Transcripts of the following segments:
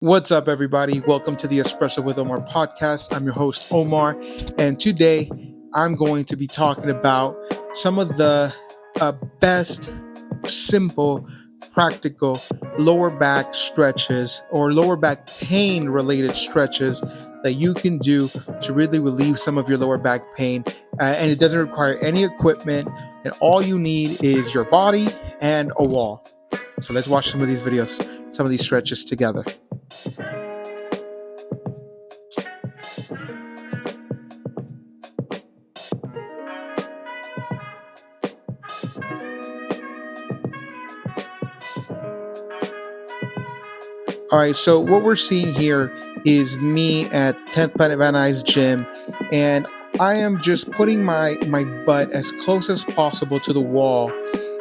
What's up, everybody? Welcome to the Espresso with Omar Podcast. I'm your host, Omar, and today I'm going to be talking about some of the best, simple, practical lower back stretches or lower back pain related stretches that you can do to really relieve some of your lower back pain. And it doesn't require any equipment, and all you need is your body and a wall. So let's watch some of these videos, some of these stretches together. All right, so what we're seeing here is me at 10th Planet Van Nuys gym, and I am just putting my butt as close as possible to the wall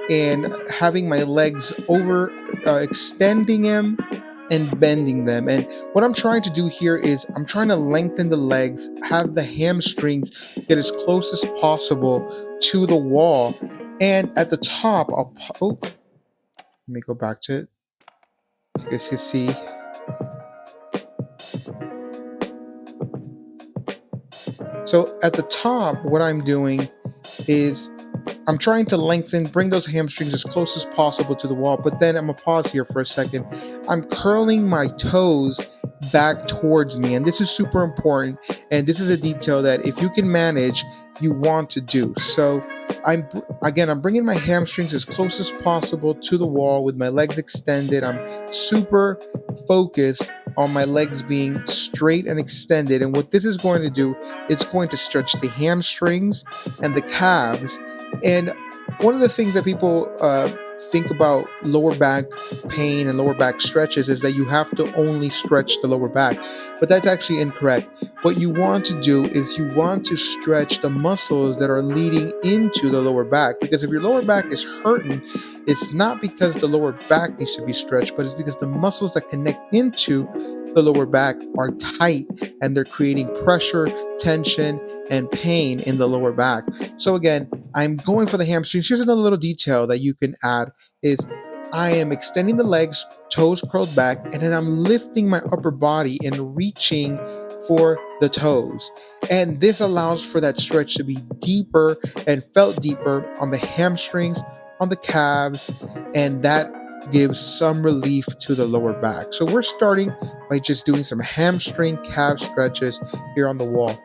and having my legs over, extending them and bending them. And what I'm trying to do here is I'm trying to lengthen the legs, have the hamstrings get as close as possible to the wall. And at the top, let me go back to it. So you guys can see. So at the top, what I'm doing is I'm trying to bring those hamstrings as close as possible to the wall, but then I'm gonna pause here for a second. I'm curling my toes back towards me, and this is super important, and this is a detail that if you can manage, you want to do. So I'm bringing my hamstrings as close as possible to the wall with my legs extended. I'm super focused on my legs being straight and extended, and what this is going to do, it's going to stretch the hamstrings and the calves. And one of the things that people think about lower back pain and lower back stretches is that you have to only stretch the lower back, but that's actually incorrect. What you want to do is you want to stretch the muscles that are leading into the lower back, because if your lower back is hurting, it's not because the lower back needs to be stretched, but it's because the muscles that connect into the lower back are tight and they're creating pressure, tension, and pain in the lower back. So again, I'm going for the hamstrings. Here's another little detail that you can add is I am extending the legs, toes curled back, and then I'm lifting my upper body and reaching for the toes. And this allows for that stretch to be deeper and felt deeper on the hamstrings, on the calves, and that gives some relief to the lower back. So we're starting by just doing some hamstring calf stretches here on the wall.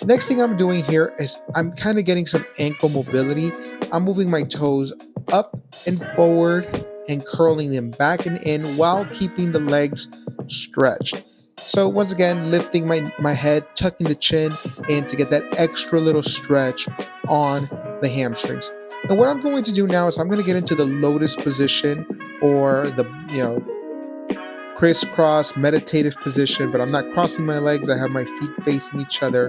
Next thing I'm doing here is I'm kind of getting some ankle mobility. I'm moving my toes up and forward and curling them back and in while keeping the legs stretched. So once again, lifting my head, tucking the chin in to get that extra little stretch on the hamstrings. And what I'm going to do now is I'm going to get into the lotus position, or the crisscross meditative position, but I'm not crossing my legs. I have my feet facing each other,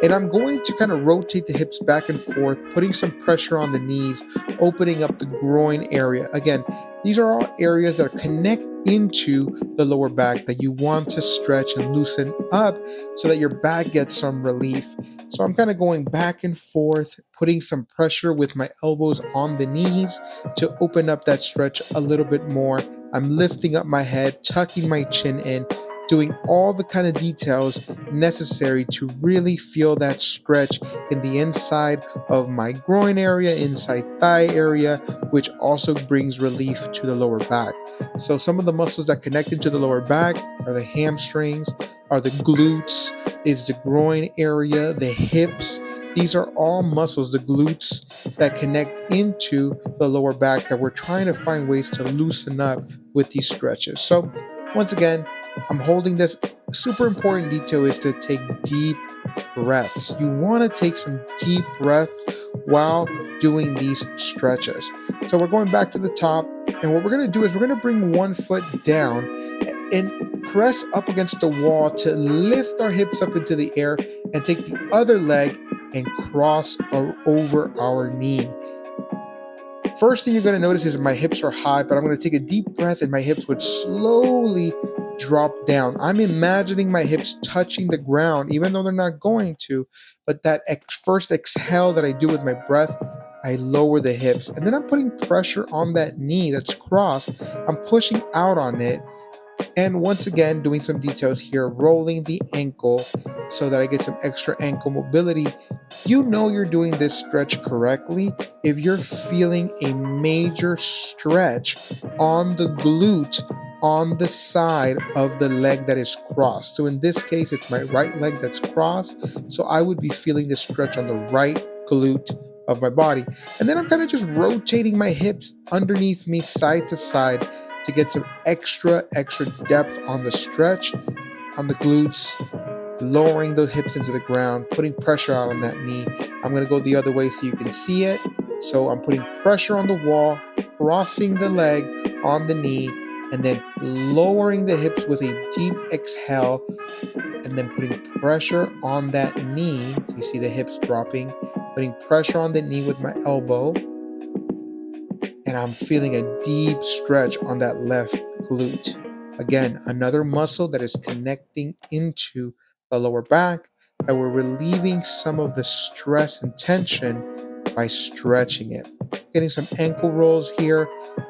and I'm going to kind of rotate the hips back and forth, putting some pressure on the knees, opening up the groin area. Again, these are all areas that connect into the lower back that you want to stretch and loosen up so that your back gets some relief. So I'm kind of going back and forth, putting some pressure with my elbows on the knees to open up that stretch a little bit more. I'm lifting up my head, tucking my chin in, doing all the kind of details necessary to really feel that stretch in the inside of my groin area, inside thigh area, which also brings relief to the lower back. So some of the muscles that connect into the lower back are the hamstrings, are the glutes, is the groin area, the hips. These are all muscles, the glutes, that connect into the lower back that we're trying to find ways to loosen up with these stretches. So once again, I'm holding this. Super important detail is to take deep breaths. You want to take some deep breaths while doing these stretches. So we're going back to the top, and what we're going to do is we're going to bring one foot down and press up against the wall to lift our hips up into the air, and take the other leg and cross over our knee. First thing you're going to notice is my hips are high, but I'm going to take a deep breath and my hips would slowly drop down. I'm imagining my hips touching the ground, even though they're not going to, but that first exhale that I do with my breath, I lower the hips, and then I'm putting pressure on that knee that's crossed. I'm pushing out on it, And once again, doing some details here, rolling the ankle so that I get some extra ankle mobility. You know you're doing this stretch correctly if you're feeling a major stretch on the glute on the side of the leg that is crossed. So in this case, it's my right leg that's crossed. So I would be feeling the stretch on the right glute of my body. And then I'm kind of just rotating my hips underneath me side to side to get some extra depth on the stretch on the glutes, lowering the hips into the ground, putting pressure out on that knee. I'm going to go the other way so you can see it. So I'm putting pressure on the wall, crossing the leg on the knee, and then lowering the hips with a deep exhale, and then putting pressure on that knee. So you see the hips dropping, putting pressure on the knee with my elbow, and I'm feeling a deep stretch on that left glute. Again, another muscle that is connecting into the lower back, that we're relieving some of the stress and tension by stretching it. Getting some ankle rolls here,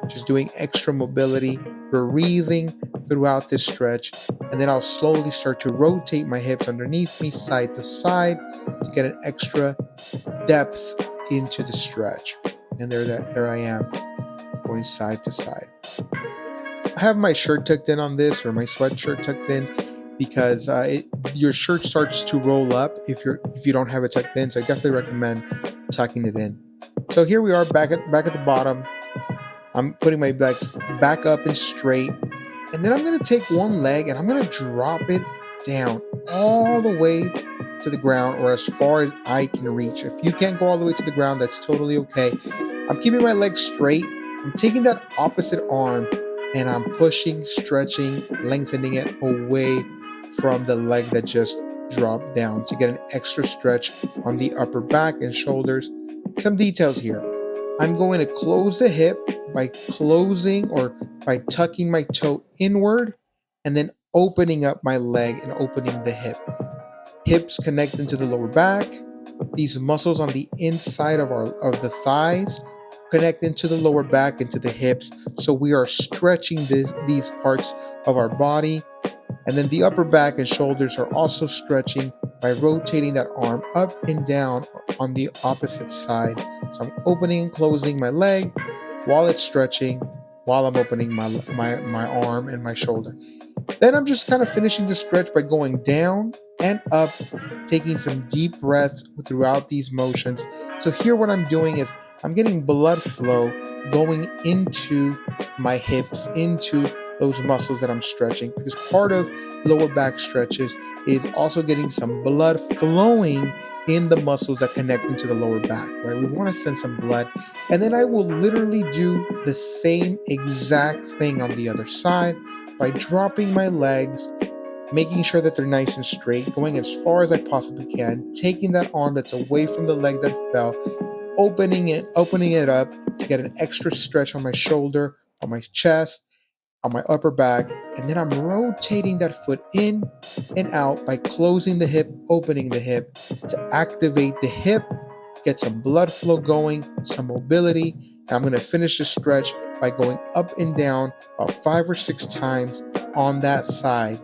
just doing extra mobility, breathing throughout this stretch, and then I'll slowly start to rotate my hips underneath me side to side to get an extra depth into the stretch. And there I am, going side to side. I have my shirt tucked in on this, or my sweatshirt tucked in, because your shirt starts to roll up if you don't have it tucked in. So I definitely recommend tucking it in. So here we are back at the bottom. I'm putting my legs back up and straight, and then I'm going to take one leg and I'm going to drop it down all the way to the ground, or as far as I can reach. If you can't go all the way to the ground, that's totally okay. I'm keeping my legs straight. I'm taking that opposite arm and I'm pushing, stretching, lengthening it away from the leg that just dropped down to get an extra stretch on the upper back and shoulders. Some details here. I'm going to close the hip by closing or by tucking my toe inward and then opening up my leg and opening the hip. Hips connect into the lower back. These muscles on the inside of the thighs connect into the lower back, into the hips. So we are stretching these parts of our body. And then the upper back and shoulders are also stretching by rotating that arm up and down on the opposite side. So I'm opening and closing my leg while it's stretching, while I'm opening my arm and my shoulder. Then I'm just kind of finishing the stretch by going down and up, taking some deep breaths throughout these motions. So here what I'm doing is I'm getting blood flow going into my hips, into those muscles that I'm stretching, because part of lower back stretches is also getting some blood flowing in the muscles that connect into the lower back, right? We want to send some blood. And then I will literally do the same exact thing on the other side by dropping my legs, making sure that they're nice and straight, going as far as I possibly can, taking that arm that's away from the leg that fell, opening it up to get an extra stretch on my shoulder, on my chest, on my upper back, and then I'm rotating that foot in and out by closing the hip, opening the hip to activate the hip, get some blood flow going, some mobility, and I'm going to finish the stretch by going up and down about 5 or 6 times on that side.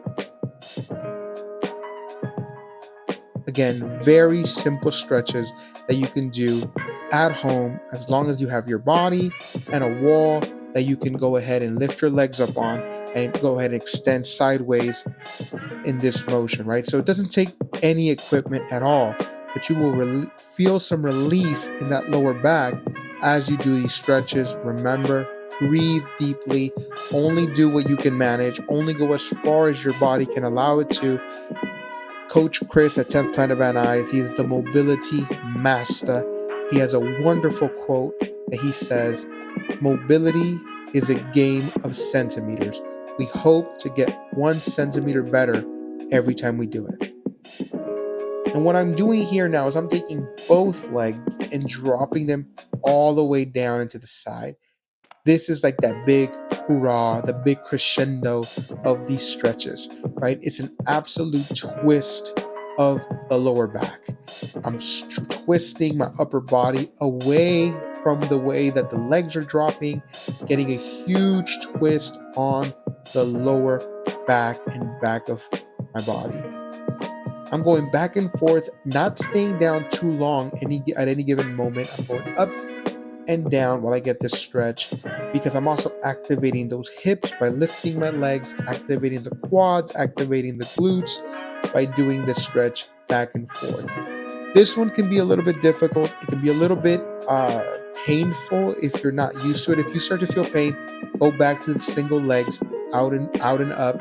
Again, very simple stretches that you can do at home as long as you have your body and a wall that you can go ahead and lift your legs up on and go ahead and extend sideways in this motion, right? So it doesn't take any equipment at all, but you will feel some relief in that lower back as you do these stretches. Remember, breathe deeply, only do what you can manage, only go as far as your body can allow it to. Coach Chris at 10th Planet Van Nuys, he is the mobility master. He has a wonderful quote that he says, "Mobility is a game of centimeters. We hope to get 1 centimeter better every time we do it." And what I'm doing here now is I'm taking both legs and dropping them all the way down into the side. This is like that big hoorah, the big crescendo of these stretches, right? It's an absolute twist of the lower back. I'm twisting my upper body away from the way that the legs are dropping, getting a huge twist on the lower back of my body. I'm going back and forth, not staying down too long at any given moment. I'm going up and down while I get this stretch because I'm also activating those hips by lifting my legs, activating the quads, activating the glutes by doing this stretch back and forth. This one can be a little bit difficult. It can be a little bit painful if you're not used to it. If you start to feel pain, go back to the single legs, out and up,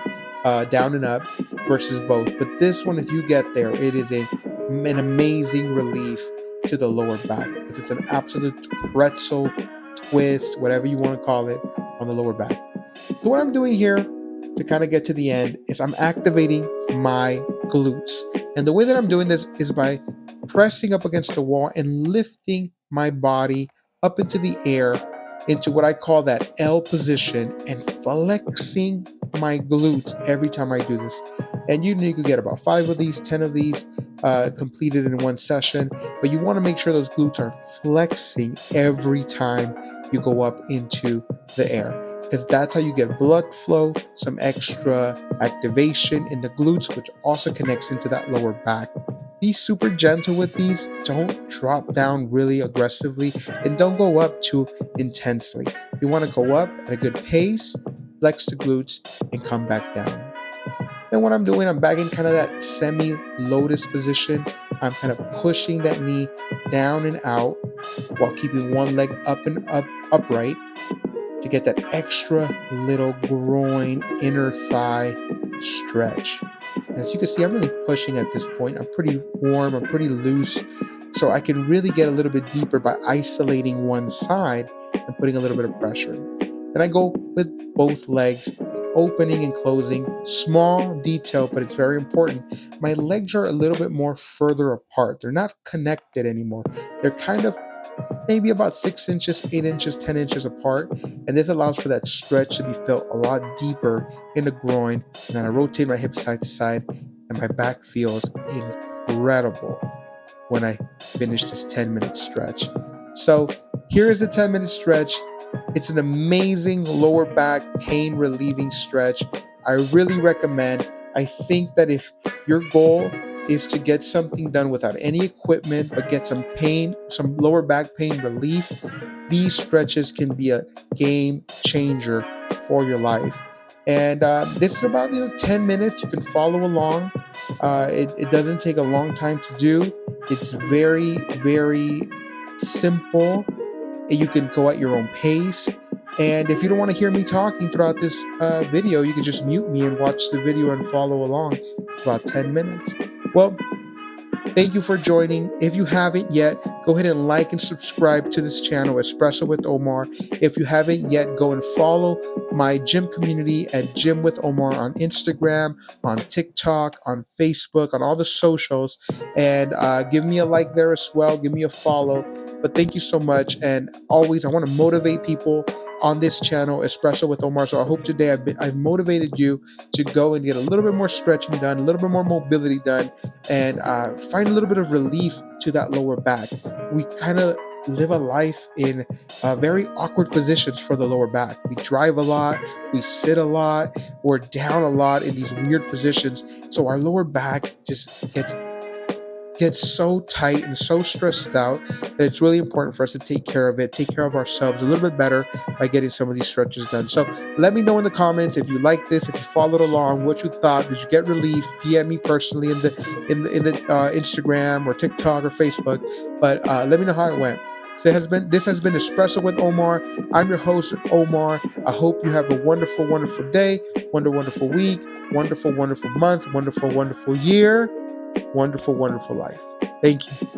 down and up, versus both. But this one, if you get there, it is an amazing relief to the lower back because it's an absolute pretzel twist, whatever you want to call it, on the lower back. So what I'm doing here to kind of get to the end is I'm activating my glutes. And the way that I'm doing this is by pressing up against the wall and lifting my body up into the air into what I call that L position and flexing my glutes every time I do this. And you could get about 5 of these, 10 of these completed in one session, but you want to make sure those glutes are flexing every time you go up into the air, because that's how you get blood flow, some extra activation in the glutes, which also connects into that lower back. Be super gentle with these. Don't drop down really aggressively and don't go up too intensely. You want to go up at a good pace, flex the glutes, and come back down. Then what I'm doing, I'm back in kind of that semi-lotus position. I'm kind of pushing that knee down and out while keeping one leg up and up upright to get that extra little groin, inner thigh stretch. As you can see, I'm really pushing at this point. I'm pretty warm, I'm pretty loose, so I can really get a little bit deeper by isolating one side and putting a little bit of pressure. Then I go with both legs, opening and closing. Small detail, but it's very important. My legs are a little bit more further apart. They're not connected anymore. They're kind of maybe about 6 inches, 8 inches, 10 inches apart. And this allows for that stretch to be felt a lot deeper in the groin. And then I rotate my hips side to side, and my back feels incredible when I finish this 10-minute stretch. So here is a 10-minute stretch. It's an amazing lower back pain relieving stretch. I really recommend. I think that if your goal is to get something done without any equipment, but get some lower back pain relief, these stretches can be a game changer for your life. And this is about 10 minutes. You can follow along. It doesn't take a long time to do. It's very, very simple. You can go at your own pace. And if you don't want to hear me talking throughout this video, you can just mute me and watch the video and follow along. It's about 10 minutes. Well, thank you for joining. If you haven't yet, go ahead and like and subscribe to this channel, Espresso with Omar. If you haven't yet, go and follow my gym community at Gym with Omar on Instagram, on TikTok, on Facebook, on all the socials. And give me a like there as well. Give me a follow. But thank you so much. And always, I want to motivate people on this channel, Espresso with Omar. So I hope today I've motivated you to go and get a little bit more stretching done, a little bit more mobility done, and find a little bit of relief to that lower back. We kind of live a life in very awkward positions for the lower back. We drive a lot, we sit a lot, we're down a lot in these weird positions. So our lower back just gets so tight and so stressed out that it's really important for us to take care of it, take care of ourselves a little bit better by getting some of these stretches done. So let me know in the comments if you like this, if you followed along, what you thought. Did you get relief? DM me personally in the Instagram or TikTok or Facebook. But let me know how it went. So this has been Espresso with Omar. I'm your host, Omar. I hope you have a wonderful, wonderful day, wonderful week, wonderful month, wonderful year. Wonderful, wonderful life. Thank you.